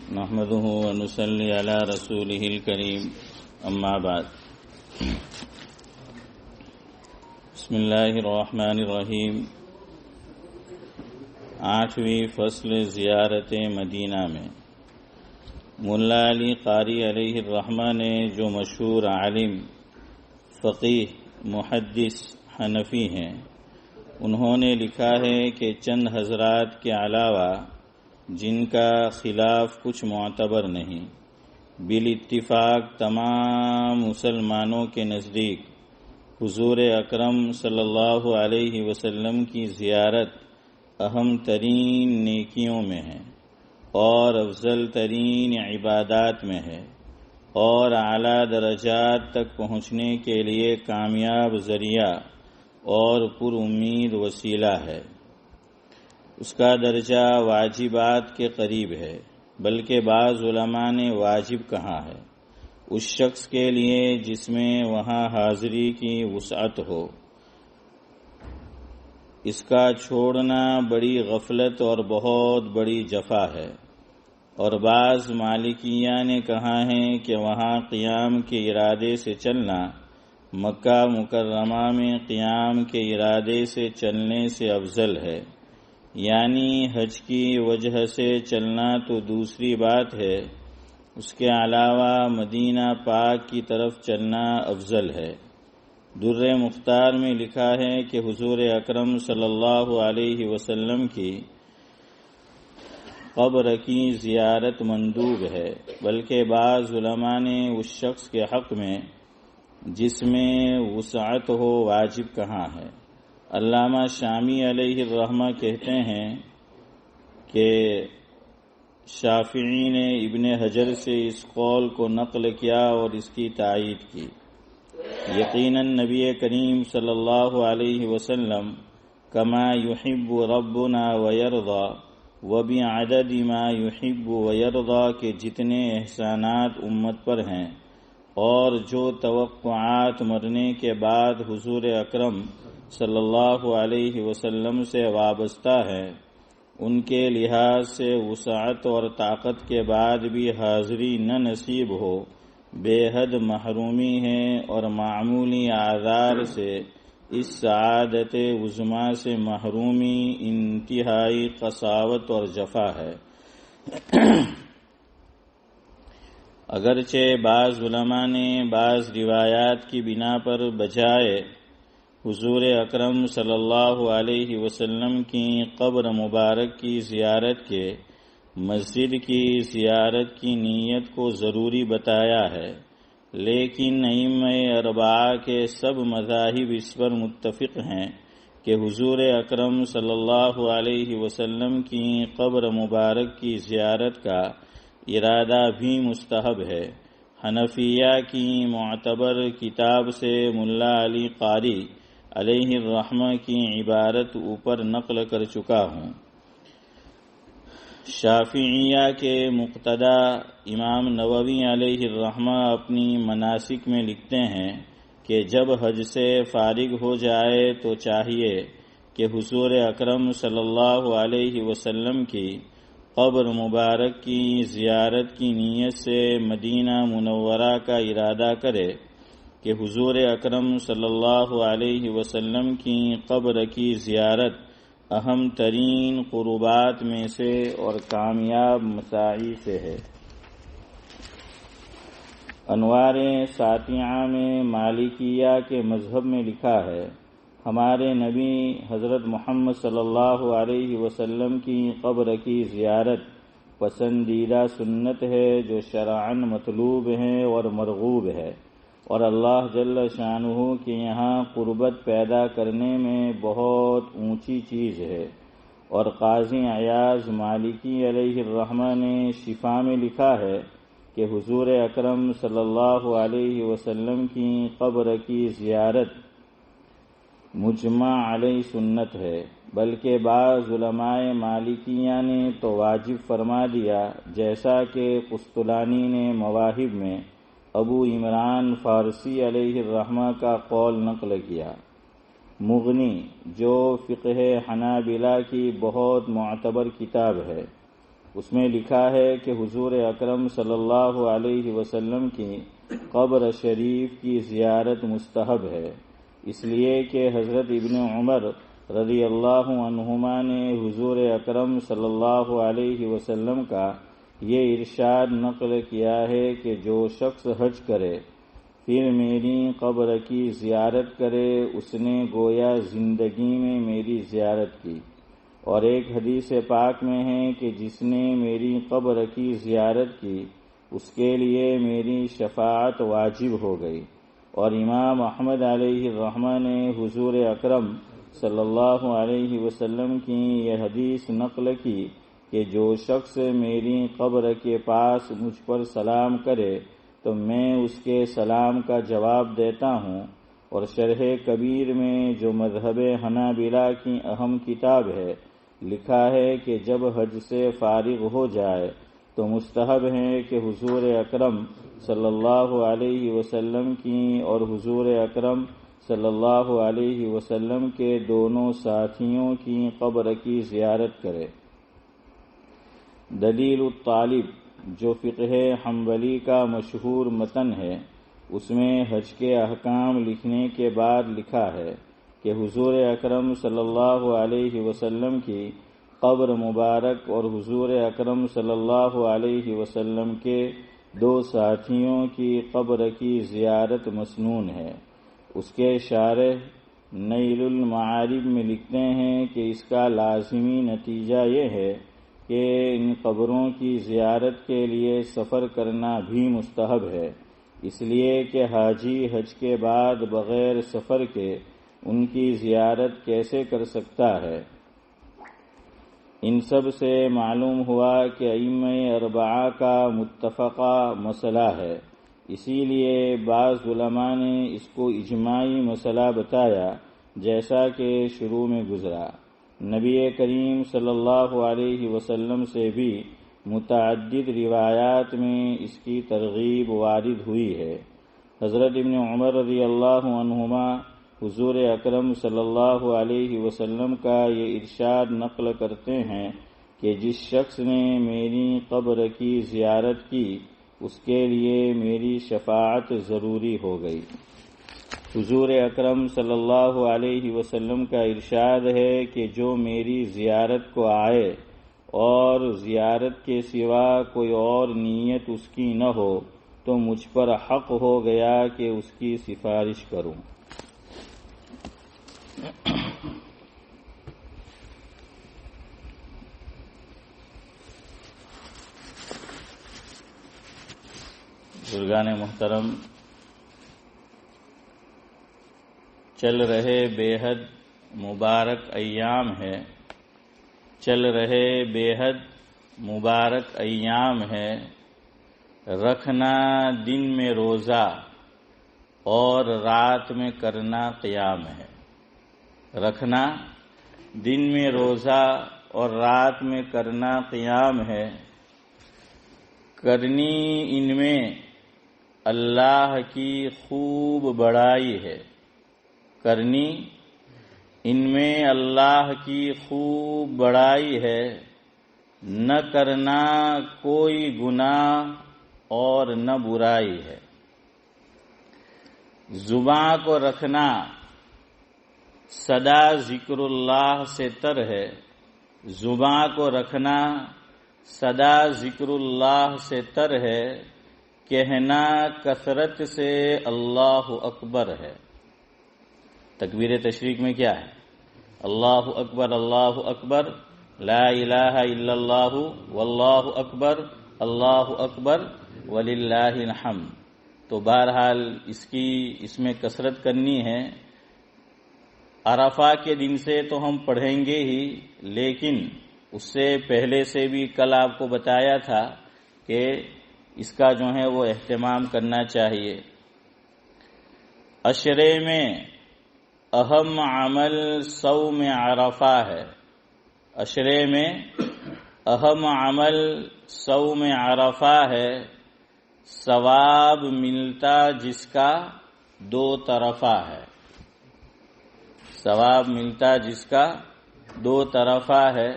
نحمده ونصلي على رسوله الكريم اما بعد بسم اللہ الرحمن الرحیم 8ویں فصل زیارت مدینہ میں مولا علی قاری علیہ الرحمہ نے جو مشہور عالم فقیہ محدث حنفی ہیں، انہوں نے لکھا ہے کہ چند حضرات کے علاوہ جن کا خلاف کچھ معتبر نہیں، بالاتفاق تمام مسلمانوں کے نزدیک حضور اکرم صلی اللہ علیہ وسلم کی زیارت اہم ترین نیکیوں میں ہے اور افضل ترین عبادات میں ہے اور اعلیٰ درجات تک پہنچنے کے لیے کامیاب ذریعہ اور پر امید وسیلہ ہے۔ اس کا درجہ واجبات کے قریب ہے، بلکہ بعض علماء نے واجب کہا ہے اس شخص کے لیے جس میں وہاں حاضری کی وسعت ہو۔ اس کا چھوڑنا بڑی غفلت اور بہت بڑی جفا ہے، اور بعض مالکیہ نے کہا ہے کہ وہاں قیام کے ارادے سے چلنا مکہ مکرمہ میں قیام کے ارادے سے چلنے سے افضل ہے، یعنی حج کی وجہ سے چلنا تو دوسری بات ہے، اس کے علاوہ مدینہ پاک کی طرف چلنا افضل ہے۔ در مختار میں لکھا ہے کہ حضور اکرم صلی اللہ علیہ وسلم کی قبر کی زیارت مندوب ہے، بلکہ بعض علماء نے اس شخص کے حق میں جس میں وسعت ہو واجب کہا ہے۔ علامہ شامی علیہ الرحمہ کہتے ہیں کہ شافعی نے ابن حجر سے اس قول کو نقل کیا اور اس کی تائید کی۔ یقیناً نبی کریم صلی اللہ علیہ وسلم کما یحب ربنا ویرضا وبعدد ما یحب ویرضا کے جتنے احسانات امت پر ہیں اور جو توقعات مرنے کے بعد حضور اکرم صلی اللہ علیہ وسلم سے وابستہ ہے، ان کے لحاظ سے وسعت اور طاقت کے بعد بھی حاضری نہ نصیب ہو بے حد محرومی ہے اور معمولی اعذار سے اس سعادت عظمیٰ سے محرومی انتہائی قساوت اور جفا ہے۔ اگرچہ بعض علماء نے بعض روایات کی بنا پر بجائے حضور اکرم صلی اللہ علیہ وسلم کی قبر مبارک کی زیارت کے مسجد کی زیارت کی نیت کو ضروری بتایا ہے، لیکن ائمہ اربعہ کے سب مذاہب اس پر متفق ہیں کہ حضور اکرم صلی اللہ علیہ وسلم کی قبر مبارک کی زیارت کا ارادہ بھی مستحب ہے۔ حنفیہ کی معتبر کتاب سے ملا علی قاری علیہ الرحمہ کی عبارت اوپر نقل کر چکا ہوں۔ شافعیہ کے مقتدی امام نووی علیہ الرحمہ اپنی مناسک میں لکھتے ہیں کہ جب حج سے فارغ ہو جائے تو چاہیے کہ حضور اکرم صلی اللہ علیہ وسلم کی قبر مبارک کی زیارت کی نیت سے مدینہ منورہ کا ارادہ کرے کہ حضور اکرم صلی اللہ علیہ وسلم کی قبر کی زیارت اہم ترین قربات میں سے اور کامیاب مساعی سے ہے۔ انوار ساطعہ میں مالکیہ کے مذہب میں لکھا ہے، ہمارے نبی حضرت محمد صلی اللہ علیہ وسلم کی قبر کی زیارت پسندیدہ سنت ہے جو شرعاً مطلوب ہے اور مرغوب ہے، اور اللہ جل شانہ کے یہاں قربت پیدا کرنے میں بہت اونچی چیز ہے۔ اور قاضی عیاض مالکی علیہ الرحمہ نے شفا میں لکھا ہے کہ حضور اکرم صلی اللہ علیہ وسلم کی قبر کی زیارت مجمع علیہ سنت ہے، بلکہ بعض علماء مالکیہ نے تو واجب فرما دیا، جیسا کہ قسطلانی نے مواہب میں ابو عمران فارسی علیہ الرحمہ کا قول نقل کیا۔ مغنی جو فقہ حنابلہ کی بہت معتبر کتاب ہے، اس میں لکھا ہے کہ حضور اکرم صلی اللہ علیہ وسلم کی قبر شریف کی زیارت مستحب ہے، اس لیے کہ حضرت ابن عمر رضی اللہ عنہما نے حضور اکرم صلی اللہ علیہ وسلم کا یہ ارشاد نقل کیا ہے کہ جو شخص حج کرے پھر میری قبر کی زیارت کرے اس نے گویا زندگی میں میری زیارت کی۔ اور ایک حدیث پاک میں ہے کہ جس نے میری قبر کی زیارت کی اس کے لیے میری شفاعت واجب ہو گئی۔ اور امام احمد علیہ الرحمہ نے حضور اکرم صلی اللہ علیہ وسلم کی یہ حدیث نقل کی کہ جو شخص میری قبر کے پاس مجھ پر سلام کرے تو میں اس کے سلام کا جواب دیتا ہوں۔ اور شرح کبیر میں جو مذہب حنابلہ کی اہم کتاب ہے لکھا ہے کہ جب حج سے فارغ ہو جائے تو مستحب ہے کہ حضور اکرم صلی اللہ علیہ وسلم کی اور حضور اکرم صلی اللہ علیہ وسلم کے دونوں ساتھیوں کی قبر کی زیارت کرے۔ دلیل الطالب جو فقہ حنبلی کا مشہور متن ہے اس میں حج کے احکام لکھنے کے بعد لکھا ہے کہ حضور اکرم صلی اللہ علیہ وسلم کی قبر مبارک اور حضور اکرم صلی اللہ علیہ وسلم کے دو ساتھیوں کی قبر کی زیارت مسنون ہے۔ اس کے شارح نیل المعارف میں لکھتے ہیں کہ اس کا لازمی نتیجہ یہ ہے کہ ان قبروں کی زیارت کے لیے سفر کرنا بھی مستحب ہے، اس لیے کہ حاجی حج کے بعد بغیر سفر کے ان کی زیارت کیسے کر سکتا ہے؟ ان سب سے معلوم ہوا کہ ائمہ اربعہ کا متفقہ مسئلہ ہے، اسی لیے بعض علماء نے اس کو اجماعی مسئلہ بتایا جیسا کہ شروع میں گزرا۔ نبی کریم صلی اللہ علیہ وسلم سے بھی متعدد روایات میں اس کی ترغیب وارد ہوئی ہے۔ حضرت ابن عمر رضی اللہ عنہما حضور اکرم صلی اللہ علیہ وسلم کا یہ ارشاد نقل کرتے ہیں کہ جس شخص نے میری قبر کی زیارت کی اس کے لیے میری شفاعت ضروری ہو گئی۔ حضور اکرم صلی اللہ علیہ وسلم کا ارشاد ہے کہ جو میری زیارت کو آئے اور زیارت کے سوا کوئی اور نیت اس کی نہ ہو تو مجھ پر حق ہو گیا کہ اس کی سفارش کروں۔ بزرگان محترم، چل رہے بے حد مبارک ایام ہے، چل رہے بے حد مبارک ایام ہے، رکھنا دن میں روزہ اور رات میں کرنا قیام ہے۔ رکھنا دن میں روزہ اور رات میں کرنا قیام ہے، کرنی ان میں اللہ کی خوب بڑائی ہے، کرنی ان میں اللہ کی خوب بڑائی ہے، نہ کرنا کوئی گناہ اور نہ برائی ہے۔ زباں کو رکھنا سدا ذکر اللہ سے تر ہے، زباں کو رکھنا سدا ذکر اللہ سے تر ہے، کہنا کثرت سے اللہ اکبر ہے۔ تکبیر تشریق میں کیا ہے؟ اللہ اکبر، لا الہ الا اللہ واللہ اکبر، اللہ اکبر وللہ الحمد۔ تو بہرحال اس میں کثرت کرنی ہے۔ عرفہ کے دن سے تو ہم پڑھیں گے ہی، لیکن اس سے پہلے سے بھی کل آپ کو بتایا تھا کہ اس کا جو ہے وہ اہتمام کرنا چاہیے۔ عشرے میں اہم عمل صوم عرفہ ہے، عشرے میں اہم عمل صوم عرفہ ہے، ثواب ملتا جس کا دو طرفہ ہے، ثواب ملتا جس کا دو طرفہ ہے۔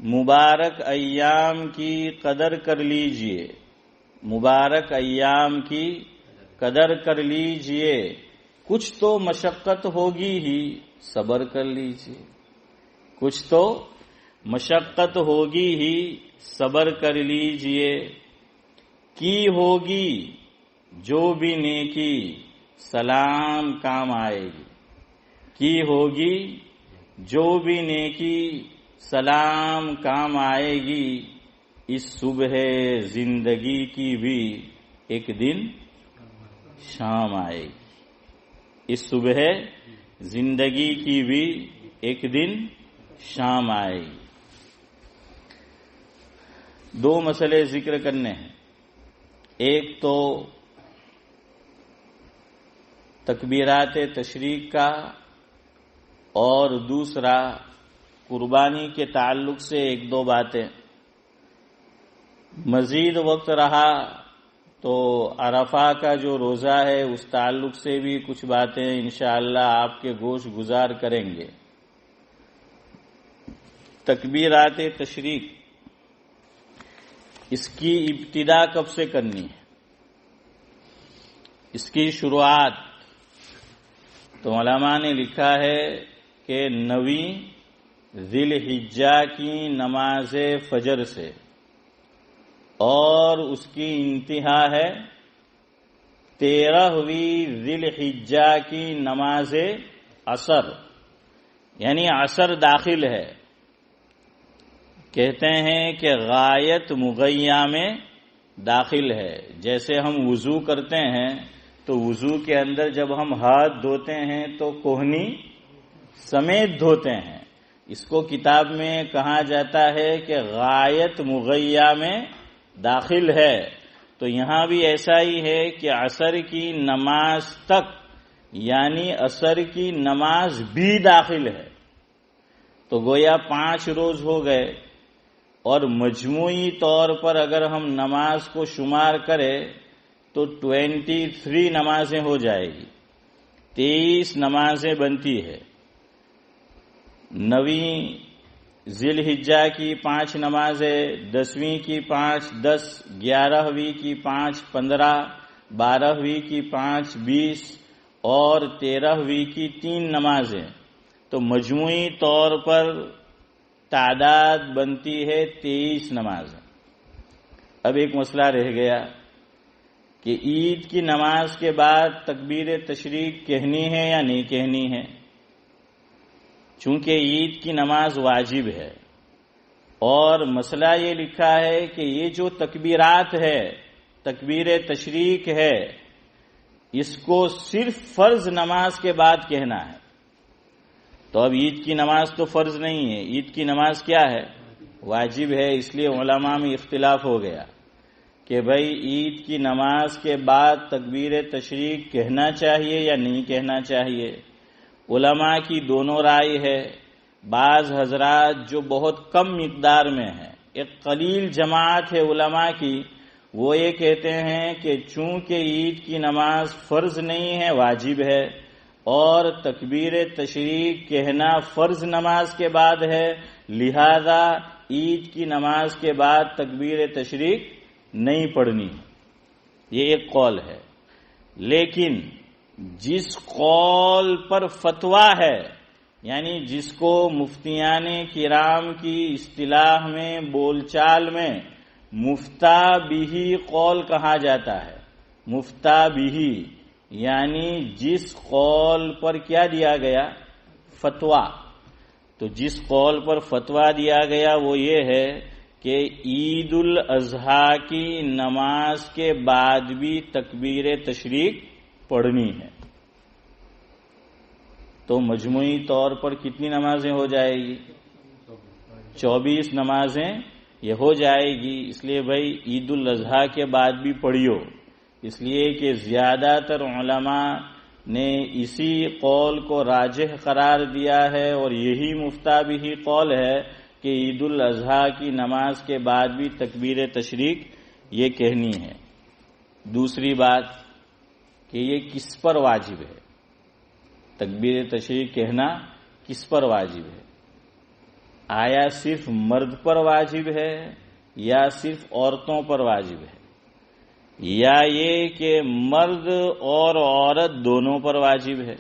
مبارک ایام کی قدر کر لیجئے، مبارک ایام کی قدر کر لیجئے، کچھ تو مشقت ہوگی ہی صبر کر لیجئے، کچھ تو مشقت ہوگی ہی صبر کر لیجئے، کی ہوگی جو بھی نیکی سلام کام آئے گی، کی ہوگی جو بھی نیکی سلام کام آئے گی، اس صبح زندگی کی بھی ایک دن شام آئے گی، اس صبح زندگی کی بھی ایک دن شام آئے گی۔ دو مسئلے ذکر کرنے ہیں، ایک تو تکبیرات تشریق کا، اور دوسرا قربانی کے تعلق سے ایک دو باتیں۔ مزید وقت رہا تو عرفہ کا جو روزہ ہے اس تعلق سے بھی کچھ باتیں انشاءاللہ آپ کے گوش گزار کریں گے۔ تکبیرات تشریق، اس کی ابتدا کب سے کرنی ہے، اس کی شروعات تو علماء نے لکھا ہے کہ 9 ذی الحجہ کی نماز فجر سے، اور اس کی انتہا ہے 13ویں ذی الحجہ کی نماز عصر، یعنی عصر داخل ہے۔ کہتے ہیں کہ غایت مغیّہ میں داخل ہے، جیسے ہم وضو کرتے ہیں تو وضو کے اندر جب ہم ہاتھ دھوتے ہیں تو کوہنی سمیت دھوتے ہیں، اس کو کتاب میں کہا جاتا ہے کہ غایت مغیّہ میں داخل ہے۔ تو یہاں بھی ایسا ہی ہے کہ عصر کی نماز تک، یعنی عصر کی نماز بھی داخل ہے، تو گویا 5 روز ہو گئے، اور مجموعی طور پر اگر ہم نماز کو شمار کریں تو 23 نمازیں ہو جائے گی، 23 نمازیں بنتی ہے۔ 9 ذی الحجہ کی 5 نمازیں، 10ویں کی 5 10، 11ویں کی 5 15، 12ویں کی 5 20، اور 13ویں کی 3 نمازیں، تو مجموعی طور پر تعداد بنتی ہے 23 نمازیں۔ اب ایک مسئلہ رہ گیا کہ عید کی نماز کے بعد تکبیر تشریق کہنی ہے یا نہیں کہنی ہے، چونکہ عید کی نماز واجب ہے، اور مسئلہ یہ لکھا ہے کہ یہ جو تکبیرات ہے، تکبیر تشریق ہے، اس کو صرف فرض نماز کے بعد کہنا ہے۔ تو اب عید کی نماز تو فرض نہیں ہے، عید کی نماز کیا ہے؟ واجب ہے، اس لیے علماء میں اختلاف ہو گیا کہ بھئی عید کی نماز کے بعد تکبیر تشریق کہنا چاہیے یا نہیں کہنا چاہیے۔ علماء کی دونوں رائے ہے۔ بعض حضرات جو بہت کم مقدار میں ہیں، ایک قلیل جماعت ہے علماء کی، وہ یہ کہتے ہیں کہ چونکہ عید کی نماز فرض نہیں ہے، واجب ہے، اور تکبیر تشریق کہنا فرض نماز کے بعد ہے، لہذا عید کی نماز کے بعد تکبیر تشریق نہیں پڑھنی، یہ ایک قول ہے۔ لیکن جس قول پر فتویٰ ہے، یعنی جس کو مفتیان کرام کی اصطلاح میں، بول چال میں مفتا بہی قول کہا جاتا ہے، مفتا بہی یعنی جس قول پر کیا دیا گیا؟ فتویٰ۔ تو جس قول پر فتویٰ دیا گیا وہ یہ ہے کہ عید الاضحیٰ کی نماز کے بعد بھی تکبیر تشریق پڑھنی ہے۔ تو مجموعی طور پر کتنی نمازیں ہو جائے گی؟ 24 نمازیں یہ ہو جائے گی۔ اس لیے بھائی عید الاضحیٰ کے بعد بھی پڑھیو، اس لیے کہ زیادہ تر علماء نے اسی قول کو راجح قرار دیا ہے، اور یہی مفتا بھی قول ہے کہ عید الاضحیٰ کی نماز کے بعد بھی تکبیر تشریق یہ کہنی ہے۔ دوسری بات کہ یہ کس پر واجب ہے، تکبیر تشریق کہنا کس پر واجب ہے؟ آیا صرف مرد پر واجب ہے یا صرف عورتوں پر واجب ہے، یا یہ کہ مرد اور عورت دونوں پر واجب ہے؟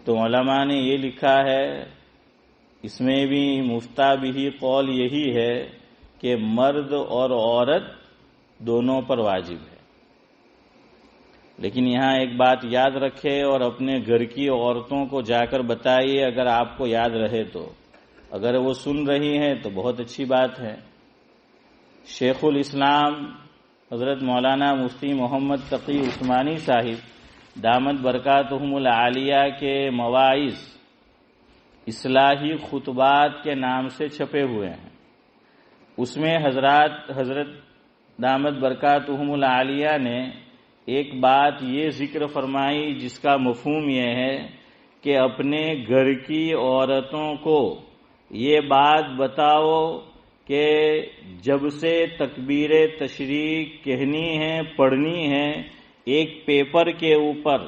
تو علماء نے یہ لکھا ہے، اس میں بھی مفتہ بھی قول یہی ہے کہ مرد اور عورت دونوں پر واجب ہے۔ لیکن یہاں ایک بات یاد رکھے اور اپنے گھر کی عورتوں کو جا کر بتائیے، اگر آپ کو یاد رہے تو، اگر وہ سن رہی ہیں تو بہت اچھی بات ہے۔ شیخ الاسلام حضرت مولانا مفتی محمد تقی عثمانی صاحب دامت برکاتہم العالیہ کے مواعظ اصلاحی خطبات کے نام سے چھپے ہوئے ہیں، اس میں حضرت دامت برکاتہم العالیہ نے ایک بات یہ ذکر فرمائی جس کا مفہوم یہ ہے کہ اپنے گھر کی عورتوں کو یہ بات بتاؤ کہ جب سے تکبیر تشریق کہنی ہے، پڑھنی ہے، ایک پیپر کے اوپر،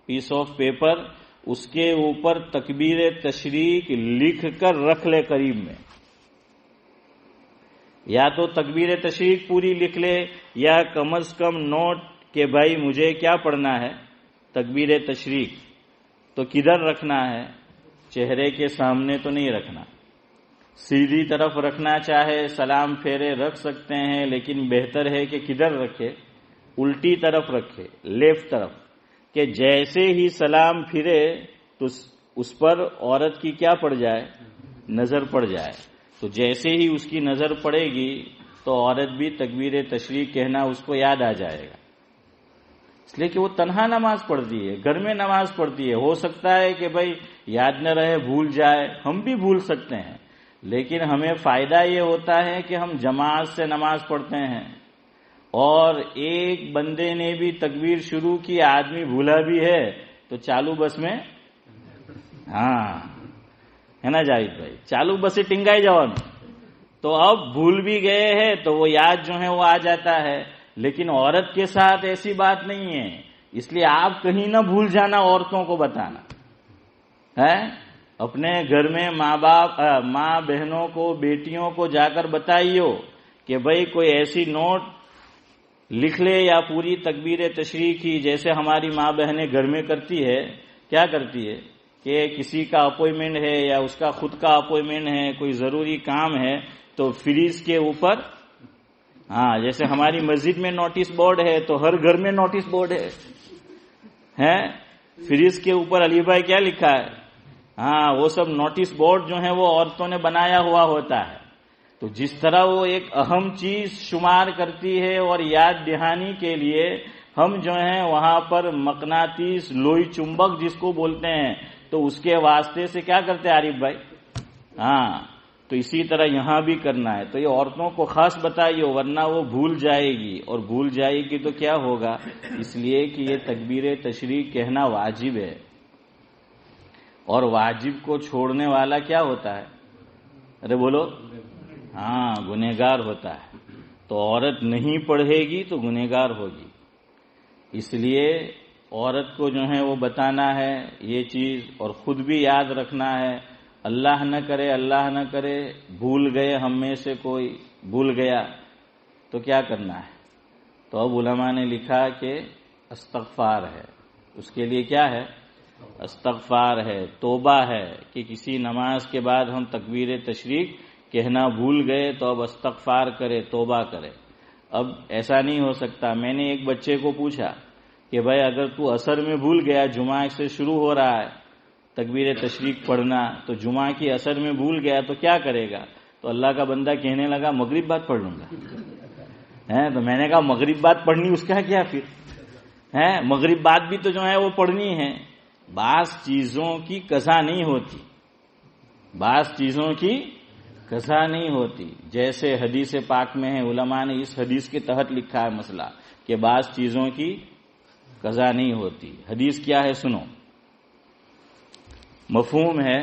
پیس آف پیپر، اس کے اوپر تکبیر تشریق لکھ کر رکھ لے قریب میں، یا تو تکبیر تشریق پوری لکھ لے یا کم از کم نوٹ کہ بھائی مجھے کیا پڑھنا ہے، تکبیر تشریق، تو کدھر رکھنا ہے؟ چہرے کے سامنے تو نہیں رکھنا، سیدھی طرف رکھنا، چاہے سلام پھیرے رکھ سکتے ہیں، لیکن بہتر ہے کہ کدھر رکھے؟ الٹی طرف رکھے، لیفٹ طرف، کہ جیسے ہی سلام پھرے تو اس پر عورت کی کیا پڑ جائے؟ نظر پڑ جائے۔ تو جیسے ہی اس کی نظر پڑے گی تو عورت بھی تکبیر تشریق کہنا اس کو یاد آ جائے گا، اس لیے کہ وہ تنہا نماز پڑھتی ہے، گھر میں نماز پڑھتی ہے۔ ہو سکتا ہے کہ بھائی یاد نہ رہے، بھول جائے، ہم بھی بھول سکتے ہیں، لیکن ہمیں فائدہ یہ ہوتا ہے کہ ہم جماعت سے نماز پڑھتے ہیں، اور ایک بندے نے بھی تکبیر شروع کی، آدمی بھولا بھی ہے تو چالو بس میں، ہاں ہے نا جاوید بھائی، چالو بس ٹنگائی جواب، تو اب بھول بھی گئے ہیں تو وہ یاد جو ہے وہ آ جاتا ہے۔ لیکن عورت کے ساتھ ایسی بات نہیں ہے، اس لیے آپ کہیں نہ بھول جانا، عورتوں کو بتانا ہے، اپنے گھر میں ماں بہنوں کو، بیٹیوں کو جا کر بتائیو کہ بھائی کوئی ایسی نوٹ لکھ لے یا پوری تکبیر تشریق کی، جیسے ہماری ماں بہنیں گھر میں کرتی ہے، کیا کرتی ہے کہ کسی کا اپوائنٹمنٹ ہے یا اس کا خود کا اپوائنٹمنٹ ہے، کوئی ضروری کام ہے، تو فریج کے اوپر، ہاں جیسے ہماری مسجد میں نوٹس بورڈ ہے تو ہر گھر میں نوٹس بورڈ ہے، فریج کے اوپر علی بھائی کیا لکھا ہے، ہاں وہ سب نوٹس بورڈ جو ہے وہ عورتوں نے بنایا ہوا ہوتا ہے۔ تو جس طرح وہ ایک اہم چیز شمار کرتی ہے، اور یاد دہانی کے لیے ہم جو ہیں وہاں پر مقناطیس، لوئی چمبک جس کو بولتے ہیں، تو اس کے واسطے سے کیا کرتے ہیں عارف بھائی؟ ہاں، تو اسی طرح یہاں بھی کرنا ہے۔ تو یہ عورتوں کو خاص بتائیے، ورنہ وہ بھول جائے گی، اور بھول جائے گی تو کیا ہوگا؟ اس لیے کہ یہ تکبیر تشریق کہنا واجب ہے، اور واجب کو چھوڑنے والا کیا ہوتا ہے؟ ارے بولو، ہاں گنہگار ہوتا ہے۔ تو عورت نہیں پڑھے گی تو گنہگار ہوگی، اس لیے عورت کو جو ہے وہ بتانا ہے یہ چیز، اور خود بھی یاد رکھنا ہے۔ اللہ نہ کرے، اللہ نہ کرے بھول گئے، ہم میں سے کوئی بھول گیا تو کیا کرنا ہے؟ تو اب علماء نے لکھا کہ استغفار ہے، اس کے لیے کیا ہے؟ استغفار ہے، توبہ ہے، کہ کسی نماز کے بعد ہم تکبیر تشریق کہنا بھول گئے تو اب استغفار کرے، توبہ کرے۔ اب ایسا نہیں ہو سکتا۔ میں نے ایک بچے کو پوچھا کہ بھائی اگر تو عصر میں بھول گیا، جمعہ سے شروع ہو رہا ہے تکبیر تشریق پڑھنا، تو جمعہ کی عصر میں بھول گیا تو کیا کرے گا؟ تو اللہ کا بندہ کہنے لگا مغرب بعد پڑھ لوں گا۔ تو میں نے کہا مغرب بعد پڑھنی، اس کا کیا پھر؟ مغرب بعد بھی تو جو ہے وہ پڑھنی ہے۔ بعض چیزوں کی قضا نہیں ہوتی، بعض چیزوں کی قضا نہیں ہوتی، جیسے حدیث پاک میں ہے، علماء نے اس حدیث کے تحت لکھا ہے مسئلہ کہ بعض چیزوں کی قضا نہیں ہوتی۔ حدیث کیا ہے سنو، مفہوم ہے،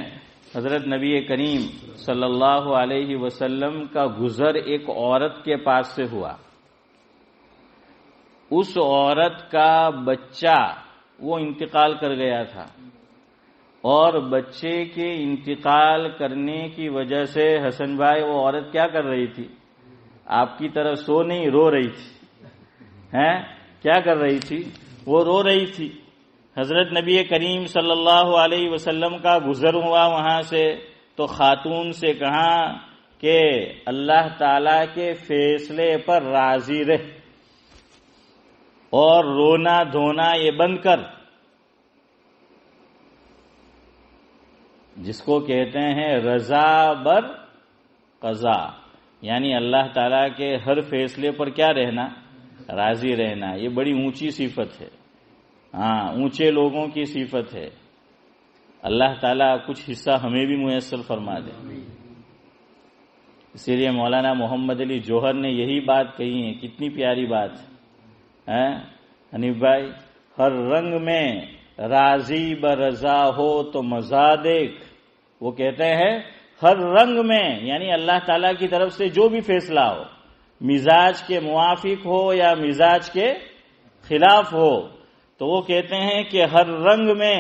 حضرت نبی کریم صلی اللہ علیہ وسلم کا گزر ایک عورت کے پاس سے ہوا، اس عورت کا بچہ وہ انتقال کر گیا تھا، اور بچے کے انتقال کرنے کی وجہ سے حسن بھائی وہ عورت کیا کر رہی تھی؟ آپ کی طرح سو نہیں، رو رہی تھی. ہیں کیا کر رہی تھی؟ وہ رو رہی تھی. حضرت نبی کریم صلی اللہ علیہ وسلم کا گزر ہوا وہاں سے، تو خاتون سے کہا کہ اللہ تعالی کے فیصلے پر راضی رہ اور رونا دھونا یہ بند کر. جس کو کہتے ہیں رضا بر قضا، یعنی اللہ تعالیٰ کے ہر فیصلے پر کیا رہنا؟ راضی رہنا. یہ بڑی اونچی صفت ہے، ہاں اونچے لوگوں کی صفت ہے. اللہ تعالیٰ کچھ حصہ ہمیں بھی میسر فرما دے. اسی لیے مولانا محمد علی جوہر نے یہی بات کہی ہے، کتنی پیاری بات ہے حنیف بھائی. ہر رنگ میں راضی برضا ہو تو مزہ دیکھ. وہ کہتے ہیں ہر رنگ میں، یعنی اللہ تعالیٰ کی طرف سے جو بھی فیصلہ ہو، مزاج کے موافق ہو یا مزاج کے خلاف ہو، تو وہ کہتے ہیں کہ ہر رنگ میں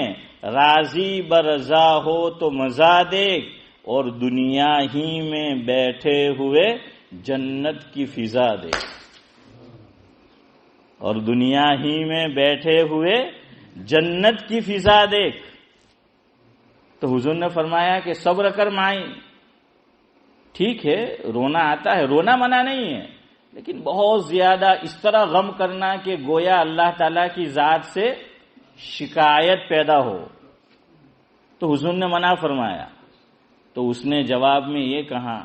راضی برضا ہو تو مزہ دیکھ، اور دنیا ہی میں بیٹھے ہوئے جنت کی فضا دیکھ. اور دنیا ہی میں بیٹھے ہوئے جنت کی فضا دیکھ. تو حضور نے فرمایا کہ صبر کر مائی. ٹھیک ہے رونا آتا ہے، رونا منع نہیں ہے، لیکن بہت زیادہ اس طرح غم کرنا کہ گویا اللہ تعالیٰ کی ذات سے شکایت پیدا ہو، تو حضور نے منع فرمایا. تو اس نے جواب میں یہ کہا،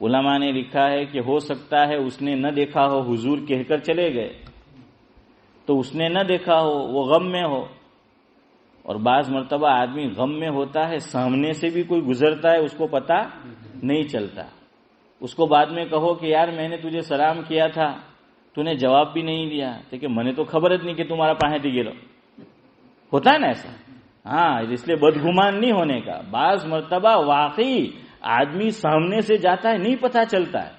علماء نے لکھا ہے کہ ہو سکتا ہے اس نے نہ دیکھا ہو، حضور کہہ کر چلے گئے، تو اس نے نہ دیکھا ہو، وہ غم میں ہو. اور بعض مرتبہ آدمی غم میں ہوتا ہے، سامنے سے بھی کوئی گزرتا ہے، اس کو پتہ نہیں چلتا. اس کو بعد میں کہو کہ یار میں نے تجھے سلام کیا تھا، تو نے جواب بھی نہیں دیا، تو کہ میں نے تو خبر نہیں کہ تمہارا پاہے دی گیلو. ہوتا ہے نا ایسا؟ ہاں، اس لیے بدگمان نہیں ہونے کا. بعض مرتبہ واقعی آدمی سامنے سے جاتا ہے، نہیں پتہ چلتا ہے.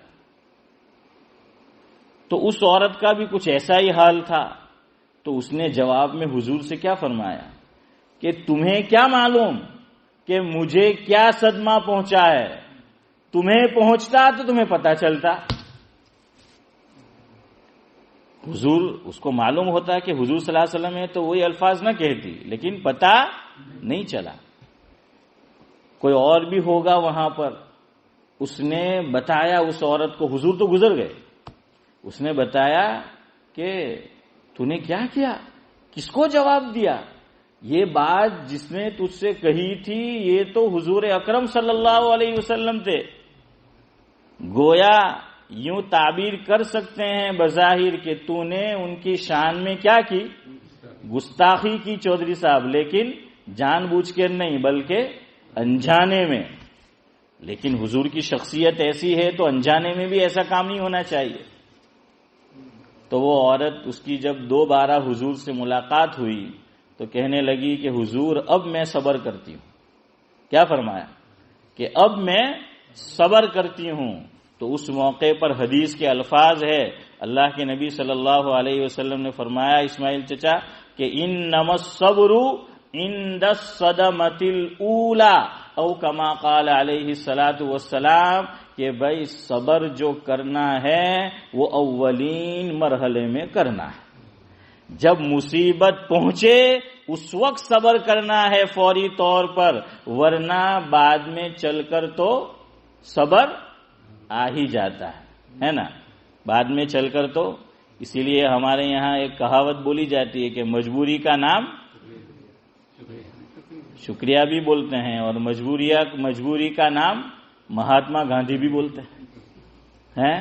تو اس عورت کا بھی کچھ ایسا ہی حال تھا. تو اس نے جواب میں حضور سے کیا فرمایا کہ تمہیں کیا معلوم کہ مجھے کیا صدمہ پہنچا ہے؟ تمہیں پہنچتا تو تمہیں پتہ چلتا. حضور اس کو معلوم ہوتا کہ حضور صلی اللہ علیہ وسلم ہے تو وہی الفاظ نہ کہتی، لیکن پتہ نہیں چلا. کوئی اور بھی ہوگا وہاں پر. اس نے بتایا اس عورت کو، حضور تو گزر گئے، اس نے بتایا کہ تو نے کیا کیا، کس کو جواب دیا؟ یہ بات جس نے تجھ سے کہی تھی یہ تو حضور اکرم صلی اللہ علیہ وسلم تھے. گویا یوں تعبیر کر سکتے ہیں بظاہر کہ تو نے ان کی شان میں کیا کی؟ گستاخی کی چودھری صاحب، لیکن جان بوجھ کے نہیں بلکہ انجانے میں. لیکن حضور کی شخصیت ایسی ہے تو انجانے میں بھی ایسا کام نہیں ہونا چاہیے. تو وہ عورت، اس کی جب دوبارہ حضور سے ملاقات ہوئی تو کہنے لگی کہ حضور اب میں صبر کرتی ہوں. کیا فرمایا؟ کہ اب میں صبر کرتی ہوں. تو اس موقع پر حدیث کے الفاظ ہے، اللہ کے نبی صلی اللہ علیہ وسلم نے فرمایا اسماعیل چچا کہ انما الصبر عند الصدمۃ الاولى او کما قال علیہ الصلاۃ والسلام، کہ بھائی صبر جو کرنا ہے وہ اولین مرحلے میں کرنا ہے. جب مصیبت پہنچے اس وقت صبر کرنا ہے فوری طور پر، ورنہ بعد میں چل کر تو صبر آ ہی جاتا ہے نا، بعد میں چل کر تو. اسی لیے ہمارے یہاں ایک کہاوت بولی جاتی ہے کہ مجبوری کا نام شکریہ بھی بولتے ہیں، اور مجبوری کا نام مہاتما گاندھی بھی بولتے ہیں.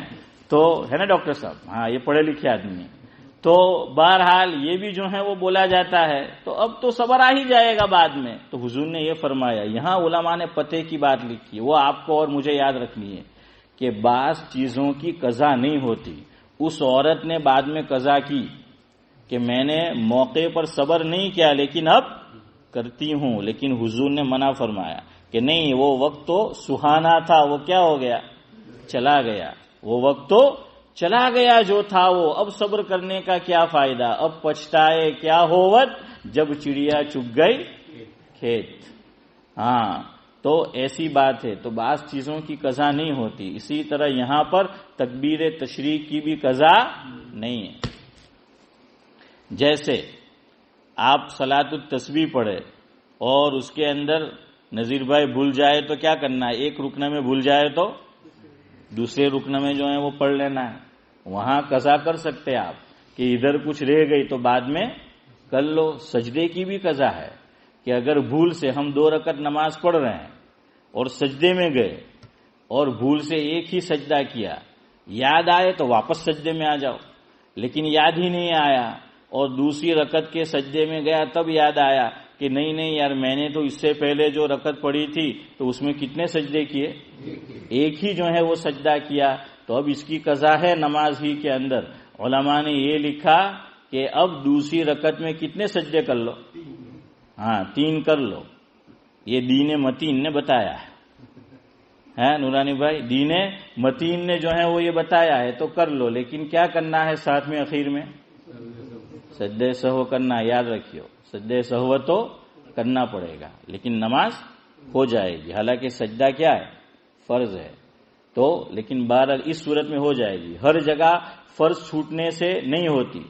تو ہے نا ڈاکٹر صاحب؟ ہاں، یہ پڑھے لکھے آدمی ہیں. تو بہرحال یہ بھی جو ہے وہ بولا جاتا ہے. تو اب تو صبر آ ہی جائے گا بعد میں. تو حضور نے یہ فرمایا. یہاں علماء نے پتے کی بات لکھی، وہ آپ کو اور مجھے یاد رکھنی ہے کہ بعض چیزوں کی قضا نہیں ہوتی. اس عورت نے بعد میں قضا کی کہ میں نے موقع پر صبر نہیں کیا لیکن اب کرتی ہوں. لیکن حضور نے منع فرمایا کہ نہیں، وہ وقت تو سہانا تھا، وہ کیا ہو گیا؟ چلا گیا. وہ وقت تو چلا گیا جو تھا وہ. اب صبر کرنے کا کیا فائدہ؟ اب پچھتائے کیا ہوت جب چڑیا چگ گئی کھیت. ہاں تو ایسی بات ہے. تو بعض چیزوں کی قضا نہیں ہوتی. اسی طرح یہاں پر تکبیر تشریق کی بھی قضا نہیں ہے. جیسے آپ صلاۃ التسبیح پڑھے اور اس کے اندر نذیر بھائی بھول جائے تو کیا کرنا ہے؟ ایک رکن میں بھول جائے تو دوسرے رکن میں جو ہے وہ پڑھ لینا ہے. وہاں قضا کر سکتے آپ کہ ادھر کچھ رہ گئی تو بعد میں کر لو. سجدے کی بھی قضا ہے کہ اگر بھول سے ہم 2 رکعت نماز پڑھ رہے ہیں اور سجدے میں گئے اور بھول سے ایک ہی سجدہ کیا، یاد آئے تو واپس سجدے میں آ جاؤ. لیکن یاد ہی نہیں آیا اور دوسری رکعت کے سجدے میں گیا تب یاد آیا کہ نہیں یار میں نے تو اس سے پہلے جو رکعت پڑھی تھی تو اس میں کتنے سجدے کیے؟ ایک ہی جو ہے وہ سجدہ کیا. تو اب اس کی قضا ہے نماز ہی کے اندر. علماء نے یہ لکھا کہ اب دوسری رکعت میں کتنے سجدے کر لو؟ 3 کر لو. یہ دین متین نے بتایا ہے نورانی بھائی. دین متین نے جو ہے وہ یہ بتایا ہے تو کر لو. لیکن کیا کرنا ہے ساتھ میں اخیر میں؟ سجدہ سہو کرنا. یاد رکھیو سجدہ سہو تو کرنا پڑے گا لیکن نماز ہو جائے گی. حالانکہ سجدہ کیا ہے؟ فرض ہے. تو لیکن بہرحال اس صورت میں ہو جائے گی. ہر جگہ فرض چھوٹنے سے نہیں ہوتی.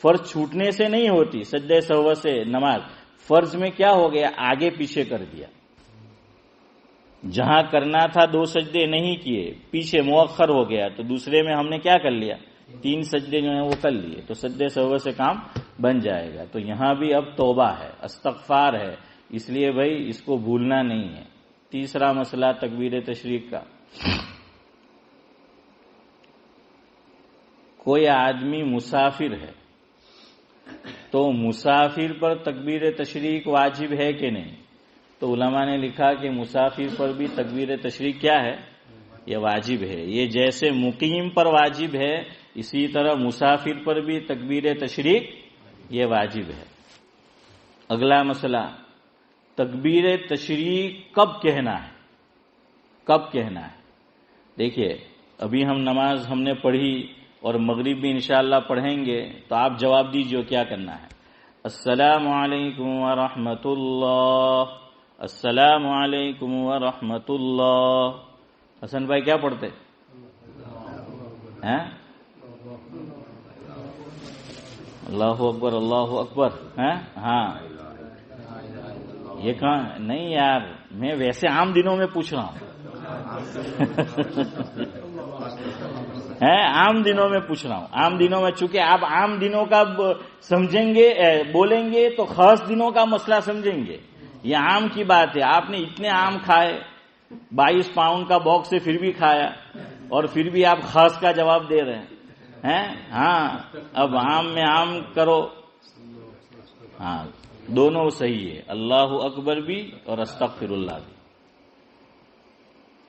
فرض چھوٹنے سے نہیں ہوتی سجدہ سہو سے نماز. فرض میں کیا ہو گیا؟ آگے پیچھے کر دیا. جہاں کرنا تھا 2 سجدے نہیں کیے، پیچھے مؤخر ہو گیا، تو دوسرے میں ہم نے کیا کر لیا؟ 3 سجدے جو ہیں وہ کر لیے. تو سجدہ سہو سے کام بن جائے گا. تو یہاں بھی اب توبہ ہے، استغفار ہے. اس لیے بھائی اس کو بھولنا نہیں ہے. تیسرا مسئلہ تکبیر تشریق کا. کوئی آدمی مسافر ہے تو مسافر پر تکبیر تشریق واجب ہے کہ نہیں؟ تو علماء نے لکھا کہ مسافر پر بھی تکبیر تشریق کیا ہے؟ یہ واجب ہے. یہ جیسے مقیم پر واجب ہے اسی طرح مسافر پر بھی تکبیر تشریق یہ واجب ہے. اگلا مسئلہ تکبیر تشریق کب کہنا ہے؟ کب کہنا ہے؟ دیکھیے ابھی ہم نماز ہم نے پڑھی اور مغرب بھی انشاءاللہ پڑھیں گے تو آپ جواب دیجیے کیا کرنا ہے. السلام علیکم ورحمۃ اللہ، السلام علیکم ورحمۃ اللہ. حسن بھائی کیا پڑھتے ہیں؟ اللہ اکبر اللہ اکبر. ہاں یہ کہاں؟ نہیں یار میں ویسے عام دنوں میں پوچھ رہا ہوں. عام دنوں میں پوچھ رہا ہوں. عام دنوں میں چونکہ آپ عام دنوں کا سمجھیں گے بولیں گے تو خاص دنوں کا مسئلہ سمجھیں گے. یہ عام کی بات ہے. آپ نے اتنے آم کھائے 22 پاؤنڈ کا باکس سے پھر بھی کھایا اور پھر بھی آپ خاص کا جواب دے رہے ہیں. اب عام میں عام کرو. دونوں صحیح ہے. اللہ اکبر بھی اور استغفر اللہ بھی.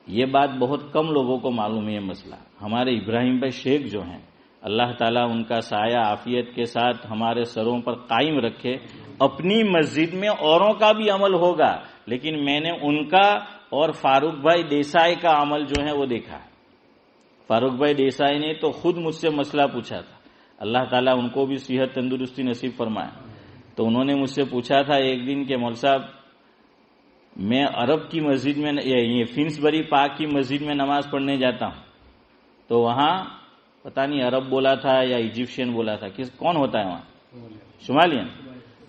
یہ بات بہت کم لوگوں کو معلوم ہے. یہ مسئلہ ہمارے ابراہیم بھائی شیخ جو ہیں اللہ تعالیٰ ان کا سایہ عافیت کے ساتھ ہمارے سروں پر قائم رکھے. اپنی مسجد میں اوروں کا بھی عمل ہوگا لیکن میں نے ان کا اور فاروق بھائی دیسائی کا عمل جو ہے وہ دیکھا ہے. فاروق بھائی دیسائی نے تو خود مجھ سے مسئلہ پوچھا تھا. اللہ تعالیٰ ان کو بھی صحت تندرستی نصیب فرمائے. تو انہوں نے مجھ سے پوچھا تھا ایک دن کہ مول صاحب میں عرب کی مسجد میں یہ فنسبری پاک کی مسجد میں نماز پڑھنے جاتا ہوں تو وہاں پتہ نہیں عرب بولا تھا یا ایجپشین بولا تھا. کون ہوتا ہے وہاں؟ شمالین.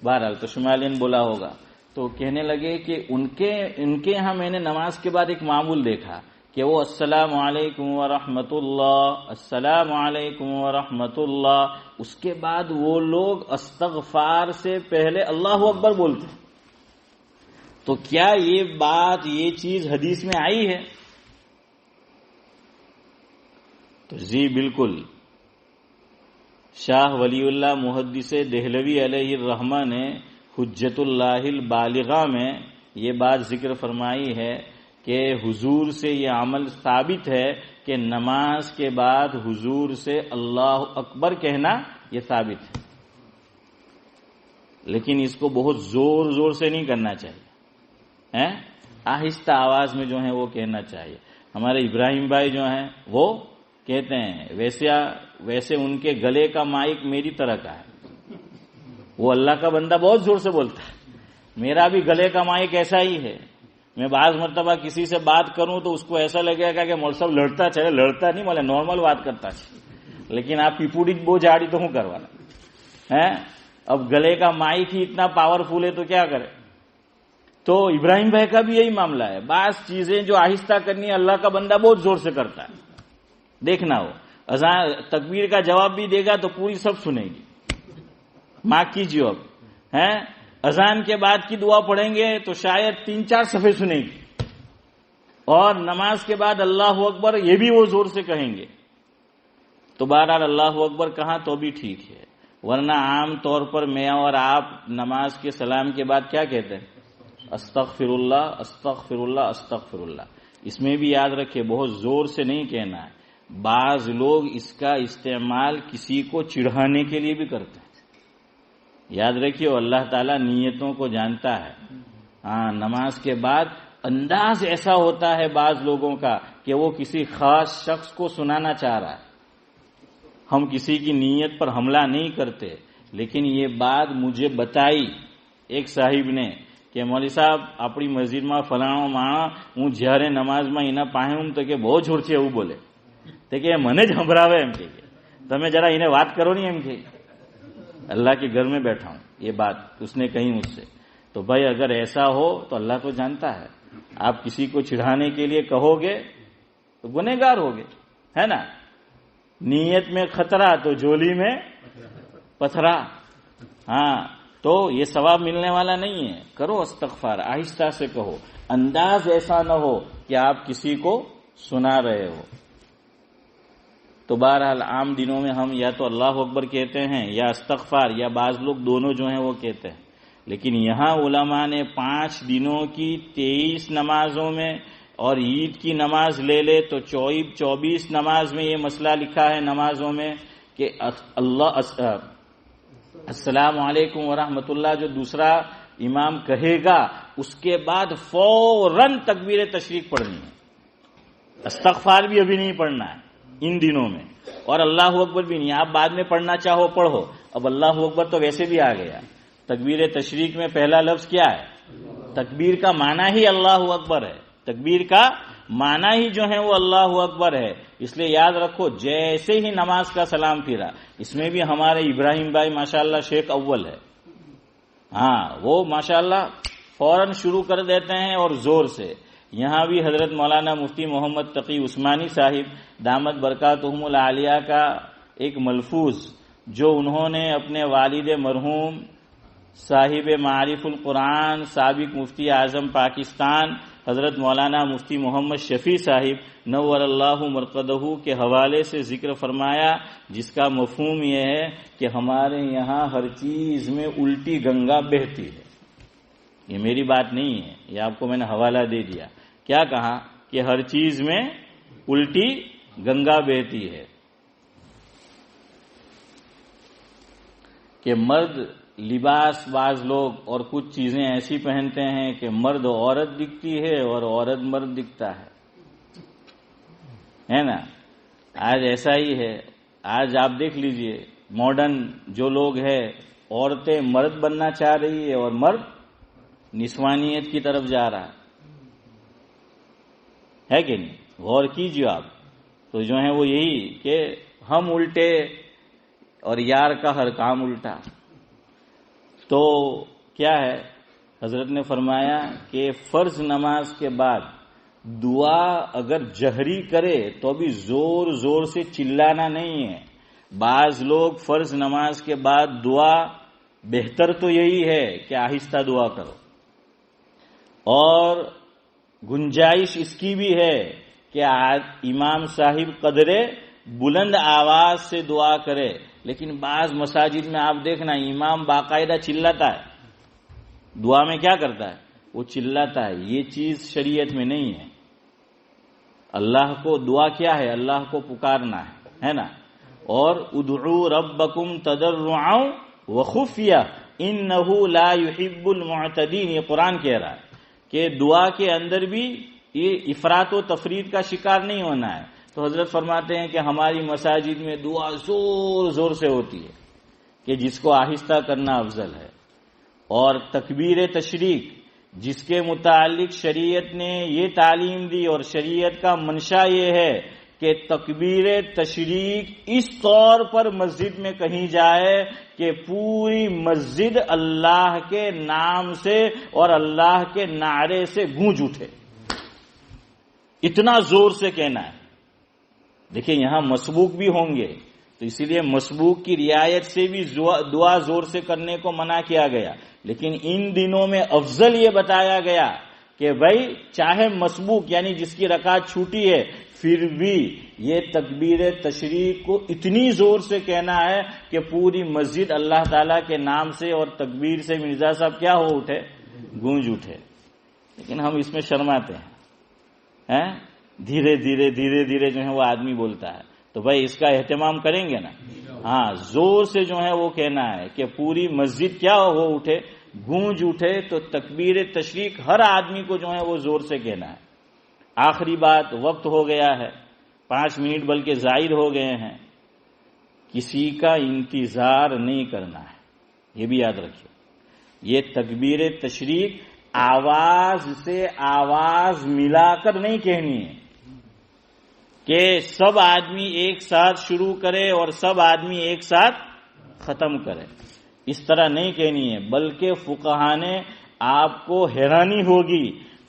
بہرحال تو شمالین بولا ہوگا. تو کہنے لگے کہ ان کے یہاں میں نے نماز کے بعد ایک معمول دیکھا کہ وہ السلام علیکم ورحمۃ اللہ، السلام علیکم ورحمۃ اللہ. اس کے بعد وہ لوگ استغفار سے پہلے اللہ اکبر بولتے. تو کیا یہ بات یہ چیز حدیث میں آئی ہے؟ تو جی بالکل. شاہ ولی اللہ محدث دہلوی علیہ الرحمہ نے حجت اللہ البالغہ میں یہ بات ذکر فرمائی ہے کہ حضور سے یہ عمل ثابت ہے کہ نماز کے بعد حضور سے اللہ اکبر کہنا یہ ثابت ہے. لیکن اس کو بہت زور زور سے نہیں کرنا چاہیے. آہستہ آواز میں جو ہے وہ کہنا چاہیے. ہمارے ابراہیم بھائی جو ہیں وہ کہتے ہیں ویسے ان کے گلے کا مائک میری طرح کا ہے. وہ اللہ کا بندہ بہت زور سے بولتا ہے میرا بھی گلے کا مائک ایسا ہی ہے. میں بعض مرتبہ کسی سے بات کروں تو اس کو ایسا لگے گا کہ مول صاحب لڑتا چلے، لڑتا نہیں مولے نارمل بات کرتا ہے، لیکن آپ پیپوڑی بو جاڑی تو ہوں کروانا ہے. اب گلے کا مائک ہی اتنا پاورفل ہے تو کیا کرے. تو ابراہیم بھائی کا بھی یہی معاملہ ہے. بعض چیزیں جو آہستہ کرنی ہے اللہ کا بندہ بہت زور سے کرتا ہے. دیکھنا ہو اذان تکبیر کا جواب بھی دے گا تو پوری سب سنے گی. ماں کیجیے اب ہے. اذان کے بعد کی دعا پڑھیں گے تو شاید 3-4 صفحے سنے گی. اور نماز کے بعد اللہ اکبر یہ بھی وہ زور سے کہیں گے. تو بہرحال اللہ اکبر کہاں تو بھی ٹھیک ہے، ورنہ عام طور پر میں اور آپ نماز کے سلام کے بعد کیا کہتے ہیں؟ استغفر اللہ استغفر اللہ استغفر اللہ. اس میں بھی یاد رکھے بہت زور سے نہیں کہنا ہے. بعض لوگ اس کا استعمال کسی کو چڑھانے کے لیے بھی کرتے ہیں. یاد رکھیے اللہ تعالیٰ نیتوں کو جانتا ہے. ہاں نماز کے بعد انداز ایسا ہوتا ہے بعض لوگوں کا کہ وہ کسی خاص شخص کو سنانا چاہ رہا ہے. ہم کسی کی نیت پر حملہ نہیں کرتے، لیکن یہ بات مجھے بتائی ایک صاحب نے کہ مولوی صاحب اپنی مسجد میں فلاણો માણસ હું જ્યારે નમાઝમાં એના પાસે હું તો કે બહુ જોર છે એવું બોલે તો કે મને જ સંભળાવે એમ કે તમે જરા એને વાત કરો નહીં એમ કે اللہ کے گھر میں بیٹھا ہوں. یہ بات اس نے کہی مجھ سے. تو بھائی اگر ایسا ہو تو اللہ تو جانتا ہے. آپ کسی کو چڑھانے کے لیے کہو گے تو گنہگار ہوگے، ہے نا. نیت میں خطرہ تو جولی میں پتھرا. ہاں تو یہ ثواب ملنے والا نہیں ہے. کرو استغفار، آہستہ سے کہو، انداز ایسا نہ ہو کہ آپ کسی کو سنا رہے ہو. تو بہرحال عام دنوں میں ہم یا تو اللہ اکبر کہتے ہیں یا استغفار، یا بعض لوگ دونوں جو ہیں وہ کہتے ہیں. لیکن یہاں علماء نے 5 دنوں کی 23 نمازوں میں اور عید کی نماز لے لے تو 24 نماز میں یہ مسئلہ لکھا ہے نمازوں میں کہ السلام علیکم ورحمۃ اللہ جو دوسرا امام کہے گا اس کے بعد فوراً تکبیر تشریق پڑھنی ہے. استغفار بھی ابھی نہیں پڑھنا ہے ان دنوں میں، اور اللہ اکبر بھی نہیں. آپ بعد میں پڑھنا چاہو پڑھو. اب اللہ اکبر تو ویسے بھی آ گیا. تکبیر تشریق میں پہلا لفظ کیا ہے؟ تکبیر کا معنی ہی اللہ اکبر ہے. تکبیر کا معنی ہی جو ہے وہ اللہ اکبر ہے. اس لیے یاد رکھو جیسے ہی نماز کا سلام پھرا، اس میں بھی ہمارے ابراہیم بھائی ماشاءاللہ شیخ اول ہے. ہاں وہ ماشاءاللہ فوراً شروع کر دیتے ہیں اور زور سے. یہاں بھی حضرت مولانا مفتی محمد تقی عثمانی صاحب دامت برکاتہم العالیہ کا ایک ملفوظ جو انہوں نے اپنے والد مرحوم صاحب معارف القرآن سابق مفتی اعظم پاکستان حضرت مولانا مفتی محمد شفیع صاحب نور اللہ مرقدہ کے حوالے سے ذکر فرمایا، جس کا مفہوم یہ ہے کہ ہمارے یہاں ہر چیز میں الٹی گنگا بہتی ہے. یہ میری بات نہیں ہے، یہ آپ کو میں نے حوالہ دے دیا. کیا کہا کہ ہر چیز میں الٹی گنگا بہتی ہے. کہ مرد لباس بعض لوگ اور کچھ چیزیں ایسی پہنتے ہیں کہ مرد عورت دکھتی ہے اور عورت مرد دکھتا ہے نا. آج ایسا ہی ہے. آج آپ دیکھ لیجئے ماڈرن جو لوگ ہیں، عورتیں مرد بننا چاہ رہی ہے اور مرد نسوانیت کی طرف جا رہا ہے کہ نہیں. غور کیجیے آپ. تو جو ہے وہ یہی کہ ہم الٹے اور یار کا ہر کام الٹا. تو کیا ہے حضرت نے فرمایا کہ فرض نماز کے بعد دعا اگر جہری کرے تو بھی زور زور سے چلانا نہیں ہے. بعض لوگ فرض نماز کے بعد دعا بہتر تو یہی ہے کہ آہستہ دعا کرو، اور گنجائش اس کی بھی ہے کہ امام صاحب قدرے بلند آواز سے دعا کرے. لیکن بعض مساجد میں آپ دیکھنا امام باقاعدہ چلاتا ہے. دعا میں کیا کرتا ہے؟ وہ چلاتا ہے. یہ چیز شریعت میں نہیں ہے. اللہ کو دعا کیا ہے؟ اللہ کو پکارنا ہے نا. اور ادعوا ربکم تضرعا وخفیہ انہ لا يحب المعتدین، یہ قرآن کہہ رہا ہے کہ دعا کے اندر بھی یہ افراط و تفرید کا شکار نہیں ہونا ہے. تو حضرت فرماتے ہیں کہ ہماری مساجد میں دعا زور زور سے ہوتی ہے کہ جس کو آہستہ کرنا افضل ہے. اور تکبیر تشریق جس کے متعلق شریعت نے یہ تعلیم دی اور شریعت کا منشا یہ ہے کہ تکبیر تشریق اس طور پر مسجد میں کہیں جائے کہ پوری مسجد اللہ کے نام سے اور اللہ کے نعرے سے گونج اٹھے، اتنا زور سے کہنا ہے۔ دیکھیں یہاں مسبوق بھی ہوں گے تو اسی لیے مسبوق کی رعایت سے بھی دعا زور سے کرنے کو منع کیا گیا، لیکن ان دنوں میں افضل یہ بتایا گیا کہ بھائی چاہے مسبوق یعنی جس کی رکعت چھوٹی ہے پھر بھی یہ تکبیر تشریق کو اتنی زور سے کہنا ہے کہ پوری مسجد اللہ تعالیٰ کے نام سے اور تکبیر سے مرزا صاحب کیا ہو اٹھے، گونج اٹھے۔ لیکن ہم اس میں شرماتے ہیں، دھیرے دھیرے دھیرے دھیرے جو ہے وہ آدمی بولتا ہے، تو بھائی اس کا اہتمام کریں گے نا، ہاں زور سے جو ہے وہ کہنا ہے کہ پوری مسجد کیا ہو اٹھے، گونج اٹھے۔ تو تکبیر تشریق ہر آدمی کو جو ہے وہ زور سے کہنا ہے۔ آخری بات، وقت ہو گیا ہے، 5 منٹ بلکہ زائد ہو گئے ہیں، کسی کا انتظار نہیں کرنا ہے، یہ بھی یاد رکھیے۔ یہ تکبیر تشریق آواز سے آواز ملا کر نہیں کہنی ہے کہ سب آدمی ایک ساتھ شروع کرے اور سب آدمی ایک ساتھ ختم کرے، اس طرح نہیں کہنی ہے، بلکہ فقہاء نے آپ کو حیرانی ہوگی،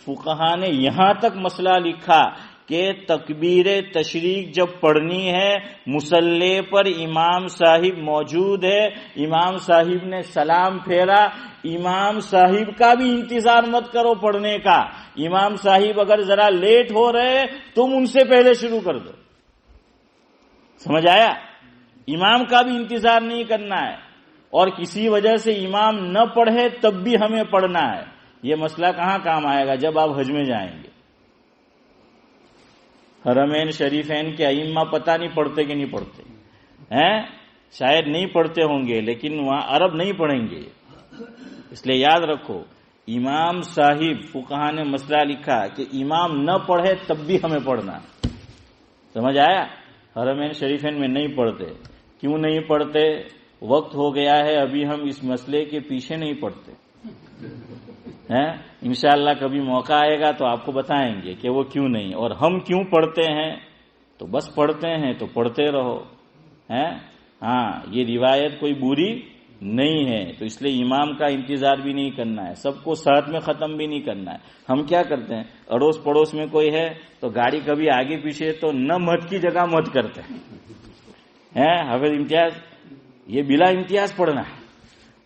فقہاء نے یہاں تک مسئلہ لکھا کہ تکبیر تشریق جب پڑھنی ہے مصلی پر امام صاحب موجود ہے، امام صاحب نے سلام پھیرا، امام صاحب کا بھی انتظار مت کرو پڑھنے کا، امام صاحب اگر ذرا لیٹ ہو رہے تم ان سے پہلے شروع کر دو، سمجھ آیا؟ امام کا بھی انتظار نہیں کرنا ہے، اور کسی وجہ سے امام نہ پڑھے تب بھی ہمیں پڑھنا ہے۔ یہ مسئلہ کہاں کام آئے گا؟ جب آپ حج میں جائیں گے، حرمین شریفین کے ائمہ پتہ نہیں پڑھتے کہ نہیں پڑھتے ہیں، شاید نہیں پڑھتے ہوں گے، لیکن وہاں عرب نہیں پڑھیں گے، اس لیے یاد رکھو امام صاحب، فقہاء نے مسئلہ لکھا کہ امام نہ پڑھے تب بھی ہمیں پڑھنا، سمجھ آیا؟ حرمین شریفین میں نہیں پڑھتے، کیوں نہیں پڑھتے؟ وقت ہو گیا ہے، ابھی ہم اس مسئلے کے پیچھے نہیں پڑھتے ہیں، انشاءاللہ کبھی موقع آئے گا تو آپ کو بتائیں گے کہ وہ کیوں نہیں، اور ہم کیوں پڑھتے ہیں، تو بس پڑھتے ہیں تو پڑھتے رہو ہیں۔ ہاں یہ روایت کوئی بری نہیں ہے، تو اس لیے امام کا انتظار بھی نہیں کرنا ہے، سب کو ساتھ میں ختم بھی نہیں کرنا ہے۔ ہم کیا کرتے ہیں، اڑوس پڑوس میں کوئی ہے تو گاڑی کبھی آگے پیچھے تو نہ مت کی جگہ مت کرتے ہیں، حافظ امتیاز یہ بلا امتیاز پڑھنا ہے،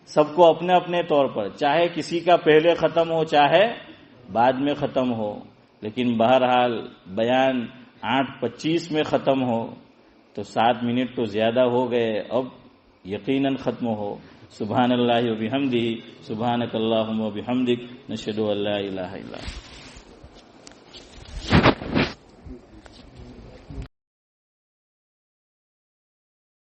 سب کو اپنے اپنے طور پر، چاہے کسی کا پہلے ختم ہو چاہے بعد میں ختم ہو، لیکن بہرحال بیان 8:25 میں ختم ہو تو 7 منٹ تو زیادہ ہو گئے، اب یقیناً ختم ہو۔ سبحان اللہ و بحمدہ، سبحانک اللہم و بحمدک، نشہد ان لا الہ الا انت۔